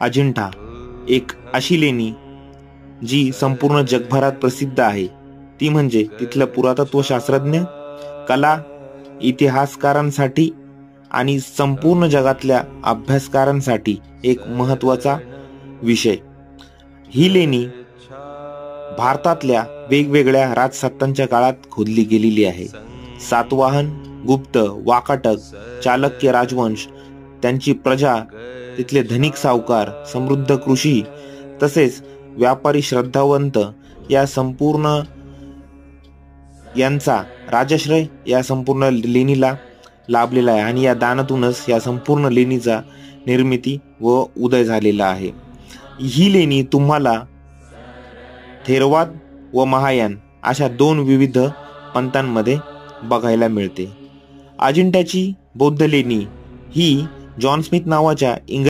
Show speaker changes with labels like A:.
A: अजिंठा एक अशी लेणी जी संपूर्ण जगभरात प्रसिद्ध आहे, ती म्हणजे तिथलं पुरातत्व शास्त्रज्ञ, कला इतिहासकारांसाठी आणि संपूर्ण जगातल्या अभ्यासकारांसाठी एक महत्त्वाचा विषय। ही लेणी भारतातल्या वेगवेगळ्या राजसत्तांच्या काळात खोदली गेलेली आहे। सातवाहन, गुप्त, वाकाटक, चालुक्य राजवंश, त्यांची प्रजा, तिथले धनिक सावकार, समृद्ध कृषी तसेच व्यापारी श्रद्धावंत यांचा राजाश्रय या संपूर्ण लेणीला लाभलेला आहे आणि या दानातूनच या संपूर्ण लेणीचा निर्मिती व उदय झालेला आहे। ही लेणी तुम्हाला थेरवाद व महायान अशा दोन विविध पंथांमध्ये बघायला मिळते। अजिंठ्याची बौद्ध लेणी ही जॉन स्मिथ नावाच्या